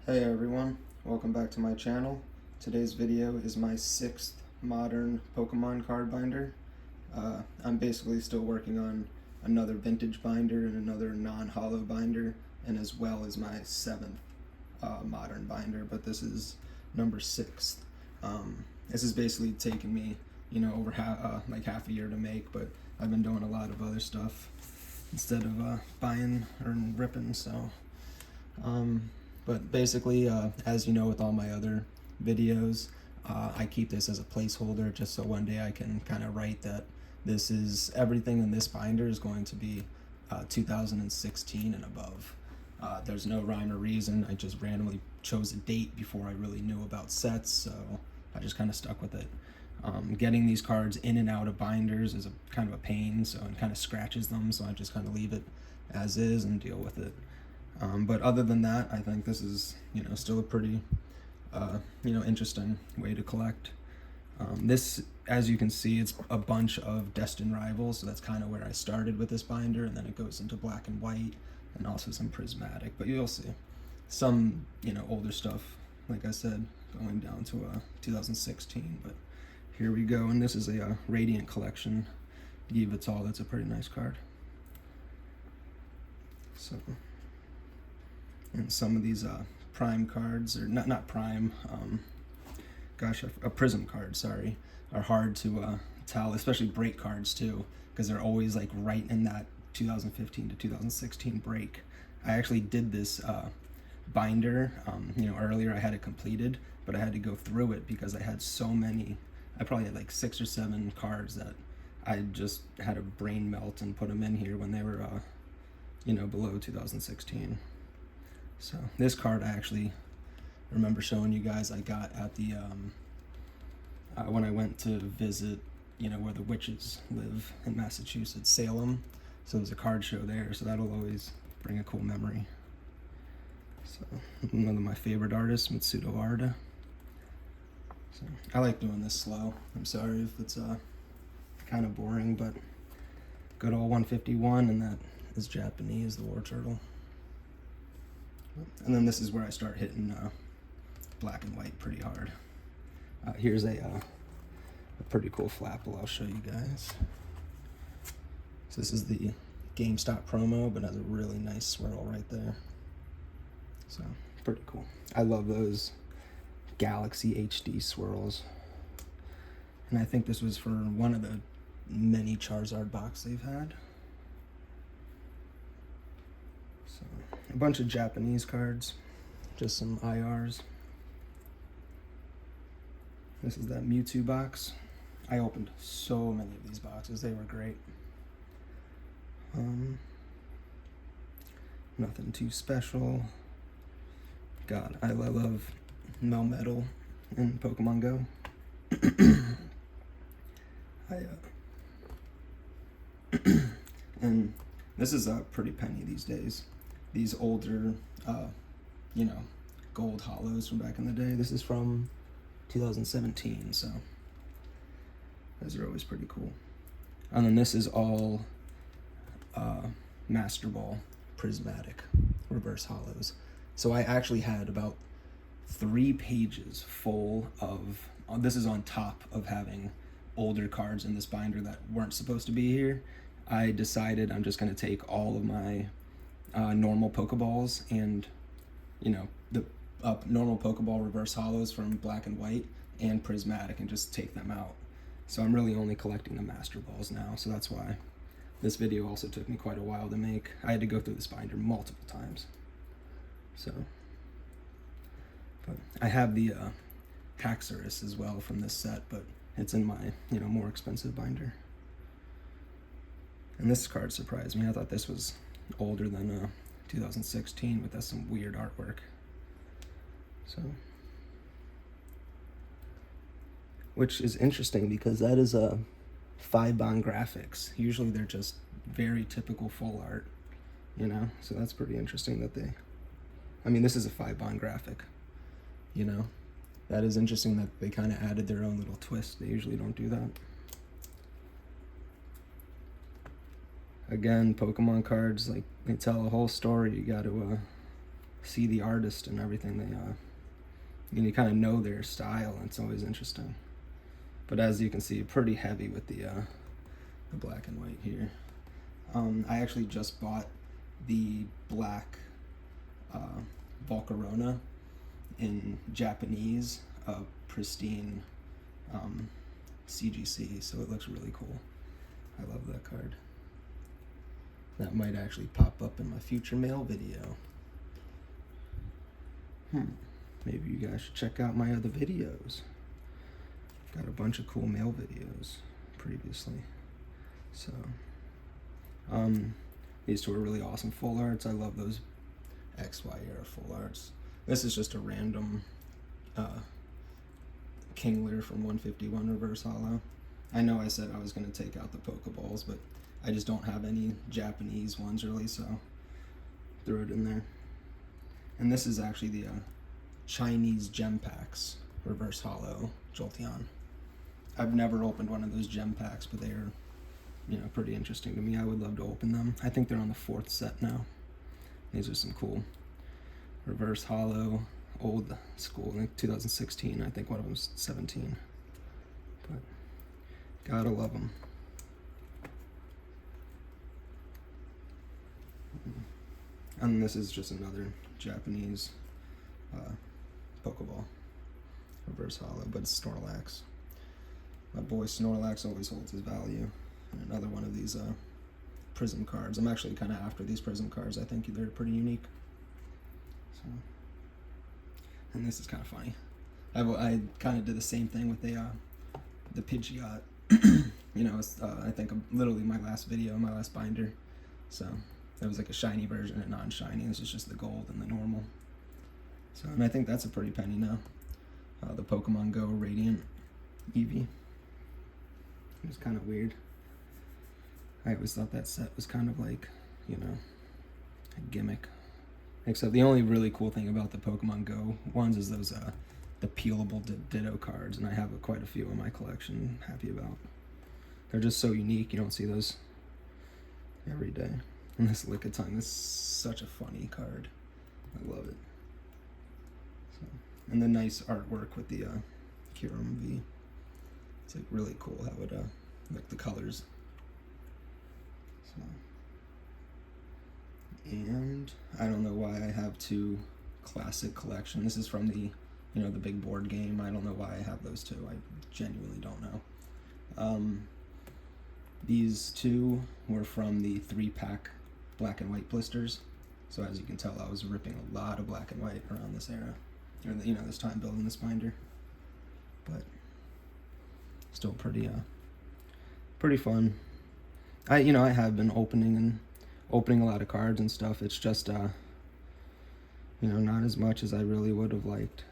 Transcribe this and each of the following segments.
Hey everyone, welcome back to my channel. Today's video is my 6th modern Pokemon card binder. I'm basically still working on another vintage binder and another non-holo binder, and as well as my 7th modern binder, but this is number 6th. This is basically taking me, over half a year to make, but I've been doing a lot of other stuff instead of buying or ripping, so but basically, as you know with all my other videos, I keep this as a placeholder just so one day I can kind of write that this is everything in this binder is going to be 2016 and above. There's no rhyme or reason. I just randomly chose a date before I really knew about sets, so I just kind of stuck with it. Getting these cards in and out of binders is kind of a pain, so it kind of scratches them, so I just kind of leave it as is and deal with it. But other than that, I think this is, still a pretty, interesting way to collect. This, as you can see, it's a bunch of Destined Rivals, so that's kind of where I started with this binder, and then it goes into black and white, and also some prismatic, but you'll see. Some, older stuff, like I said, going down to 2016, but here we go, and this is a Radiant Collection Yveltal. That's a pretty nice card. So... and some of these prime cards, or not prime, a prism card, sorry, are hard to tell, especially break cards too, because they're always like right in that 2015 to 2016 break. I actually did this binder, earlier. I had it completed, but I had to go through it because I had so many. I probably had like 6 or 7 cards that I just had a brain melt and put them in here when they were, below 2016. So this card I actually remember showing you guys I got at the when I went to visit, where the witches live in Massachusetts, Salem. So there's a card show there, so that'll always bring a cool memory. So one of my favorite artists, Mitsudo Arda. So I like doing this slow. I'm sorry if it's kind of boring, but good old 151, and that is Japanese, the war turtle. And then this is where I start hitting black and white pretty hard. Here's a pretty cool Flapple I'll show you guys. So this is the GameStop promo, but has a really nice swirl right there. So pretty cool. I love those Galaxy HD swirls. And I think this was for one of the many Charizard box they've had. So, a bunch of Japanese cards, just some IRs. This is that Mewtwo box. I opened so many of these boxes, they were great. Nothing too special. God, I love Melmetal in Pokemon Go. And this is a pretty penny these days. These older, gold holos from back in the day. This is from 2017, so those are always pretty cool. And then this is all Master Ball prismatic reverse holos. So I actually had about 3 pages full of, this is on top of having older cards in this binder that weren't supposed to be here. I decided I'm just going to take all of my normal Pokeballs and, the normal Pokeball reverse holos from black and white and prismatic and just take them out. So I'm really only collecting the Master Balls now, so that's why this video also took me quite a while to make. I had to go through this binder multiple times. So, but I have the Haxorus as well from this set, but it's in my, more expensive binder. And this card surprised me. I thought this was older than 2016, but that's some weird artwork. So, which is interesting because that is a 5-bond graphics. Usually they're just very typical full art, so that's pretty interesting that this is a 5-bond graphic, that is interesting that they kind of added their own little twist. They usually don't do that. Again, Pokemon cards, like, they tell a whole story. You got to see the artist and everything. They you kind of know their style, and it's always interesting. But as you can see, pretty heavy with the black and white here. I actually just bought the black Volcarona in Japanese, pristine CGC, so it looks really cool. I love that card. That might actually pop up in my future mail video. Maybe you guys should check out my other videos. Got a bunch of cool mail videos previously. So, these two are really awesome full arts. I love those XY era full arts. This is just a random King Lear from 151 reverse hollow. I know I said I was going to take out the Pokeballs, but I just don't have any Japanese ones really, so threw it in there. And this is actually the Chinese gem packs reverse hollow Jolteon. I've never opened one of those gem packs, but they are, pretty interesting to me. I would love to open them. I think they're on the 4th set now. These are some cool reverse hollow, old school, like 2016. I think one of them's 17. But gotta love them. And this is just another Japanese Pokeball reverse hollow, but it's Snorlax. My boy Snorlax always holds his value. And another one of these Prism cards. I'm actually kind of after these Prism cards. I think they're pretty unique. So, and this is kind of funny. I kind of did the same thing with the Pidgeot. It's, I think literally my last video, my last binder. So there was like a shiny version and non-shiny. This is just the gold and the normal. So, and I think that's a pretty penny now. The Pokemon Go Radiant Eevee. It was kind of weird. I always thought that set was kind of like, a gimmick. Except the only really cool thing about the Pokemon Go ones is those, the peelable Ditto cards, and I have quite a few in my collection. I'm happy about. They're just so unique. You don't see those every day. And this Lickitung, this is such a funny card. I love it. So, and the nice artwork with the Kyurem V. It's like really cool how it like the colors. So, and I don't know why I have 2 classic collection. This is from the the big board game. I don't know why I have those 2. I genuinely don't know. These 2 were from the 3-pack black and white blisters. So as you can tell, I was ripping a lot of black and white around this era, or this time building this binder. But still pretty fun. I have been opening a lot of cards and stuff. It's just not as much as I really would have liked.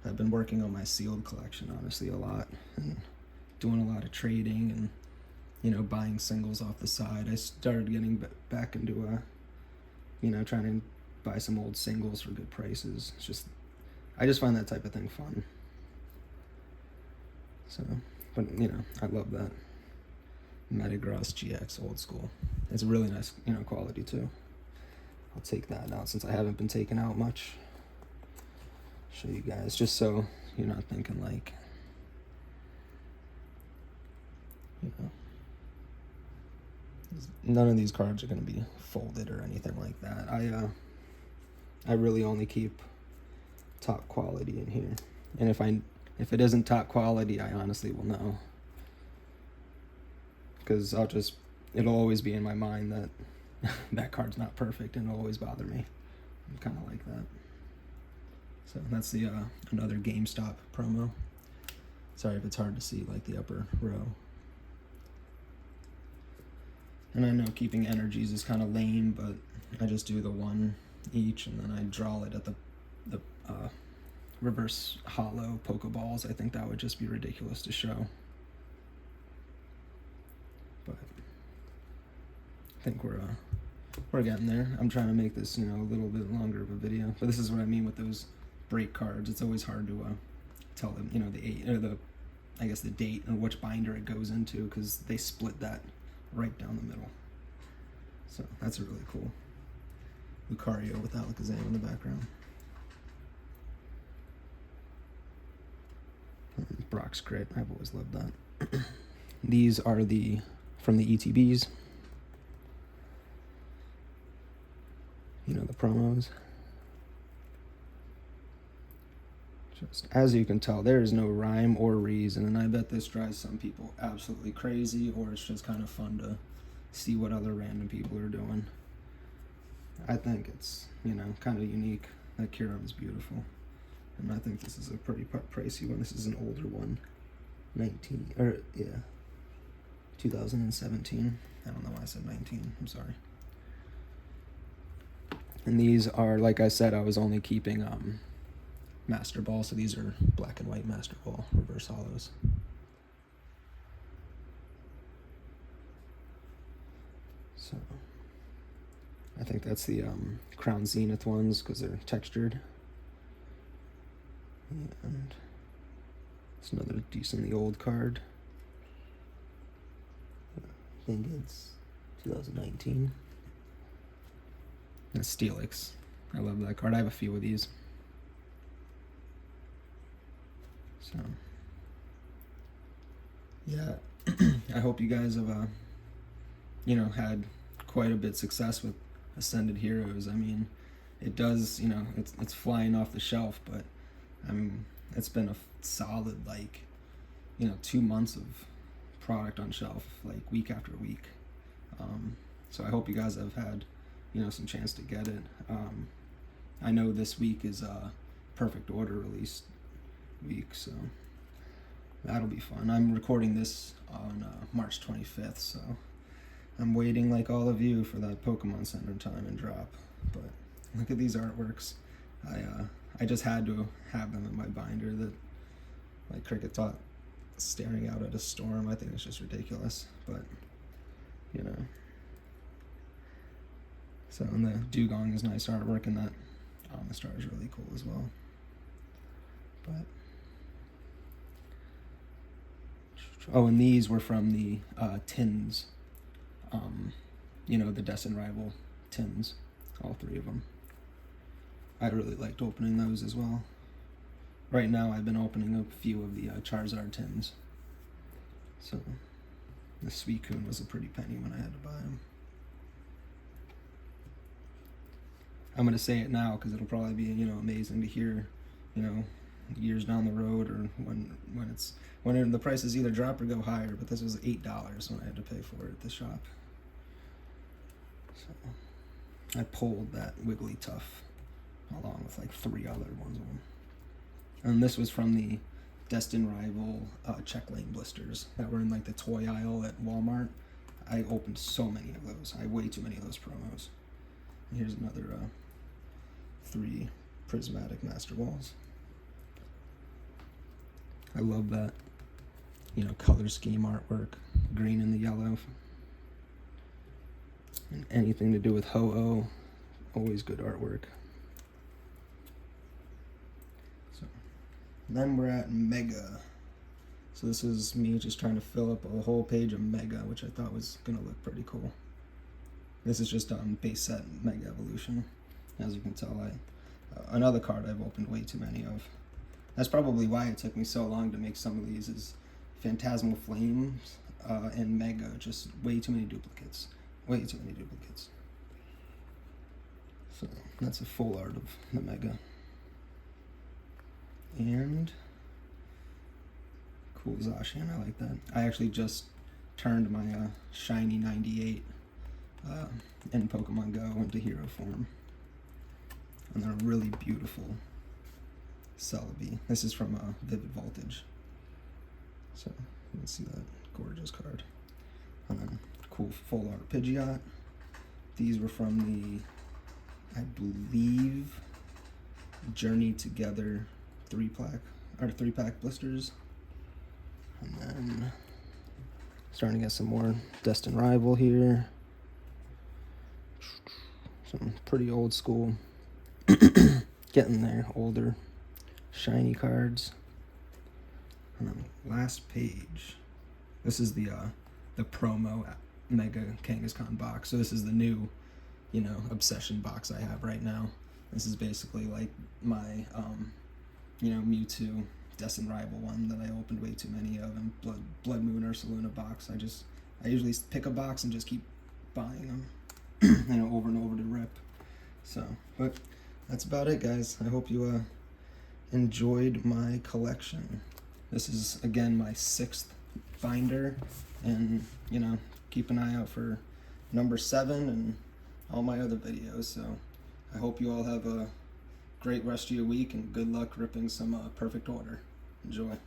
I've been working on my sealed collection honestly a lot, and doing a lot of trading and buying singles off the side. I started getting back into trying to buy some old singles for good prices. I just find that type of thing fun. So, but I love that Metagross GX old school. It's a really nice quality too. I'll take that out since I haven't been taking out much. Show you guys just so you're not thinking like none of these cards are going to be folded or anything like that. I really only keep top quality in here, and if it isn't top quality, I honestly will know, because it'll always be in my mind that that card's not perfect, and it'll always bother me. I'm kind of like that. So that's the another GameStop promo. Sorry if it's hard to see like the upper row. And I know keeping energies is kind of lame, but I just do the 1 each, and then I draw it at the reverse hollow Pokeballs. I think that would just be ridiculous to show. But I think we're getting there. I'm trying to make this a little bit longer of a video, but this is what I mean with those break cards. It's always hard to tell them the date and which binder it goes into, because they split that right down the middle. So that's really cool. Lucario with Alakazam in the background. Brock's Grit, I've always loved that. These are from the ETBs. You know, the promos. Just, as you can tell, there is no rhyme or reason, and I bet this drives some people absolutely crazy, or it's just kind of fun to see what other random people are doing. I think it's, you know, kind of unique. That Kyurem is beautiful. And I think this is a pretty pricey one. This is an older one. 2017. I don't know why I said 19. I'm sorry. And these are, like I said, I was only keeping Master Ball, so these are black and white Master Ball reverse hollows. So I think that's the Crown Zenith ones because they're textured. And it's another decently old card. I think it's 2019. That's Steelix. I love that card. I have a few of these. So, yeah, I hope you guys have, you know, had quite a bit of success with Ascended Heroes. I mean, it does, you know, it's flying off the shelf, but I mean, it's been a solid, like, you know, 2 months of product on shelf, like week after week. So I hope you guys have had, you know, some chance to get it. I know this week is Perfect Order release week, so that'll be fun. I'm recording this on March 25th, so I'm waiting like all of you for that Pokemon Center time and drop. But look at these artworks. I just had to have them in my binder. That, like Cricket Tot staring out at a storm, I think it's just ridiculous, but you know. So, and the Dugong is nice artwork, and that Omastar is really cool as well. But oh, and these were from the tins. You know, the Destin Rival tins, all 3 of them. I really liked opening those as well. Right now, I've been opening a few of the Charizard tins. So, the Suicune was a pretty penny when I had to buy them. I'm gonna say it now because it'll probably be, you know, amazing to hear, you know, years down the road, or when the prices either drop or go higher. But this was $8 when I had to pay for it at the shop. So I pulled that Wigglytuff along with like 3 other ones. And this was from the Destin Rival Check Lane blisters that were in like the toy aisle at Walmart. I opened so many of those. I had way too many of those promos. And here's another 3 prismatic Master Balls. I love that, you know, color scheme artwork, green and the yellow. And anything to do with Ho-Oh, always good artwork. So, then we're at Mega. So this is me just trying to fill up a whole page of Mega, which I thought was going to look pretty cool. This is just base set Mega Evolution. As you can tell, another card I've opened way too many of. That's probably why it took me so long to make some of these, is Phantasmal Flames and Mega, just way too many duplicates. Way too many duplicates. So that's a full art of the Mega. And cool Zacian, I like that. I actually just turned my shiny 98 in Pokemon Go into hero form. And they're really beautiful Celebi. This is from Vivid Voltage. So you can see that gorgeous card. And then cool full art Pidgeot. These were from the, I believe, Journey Together 3-pack blisters. And then starting to get some more Destin Rival here. Some pretty old school, getting there, older, shiny cards. And then last page. This is the promo Mega Kangaskhan box. So this is the new obsession box I have right now. This is basically like my Mewtwo Destin Rival one that I opened way too many of, and Blood Moon Ursaluna box. I usually pick a box and just keep buying them, over and over to rip. So, but that's about it, guys. I hope you enjoyed my collection. This is again my 6th binder, and keep an eye out for number 7 and all my other videos. So I hope you all have a great rest of your week, and good luck ripping some perfect order. Enjoy.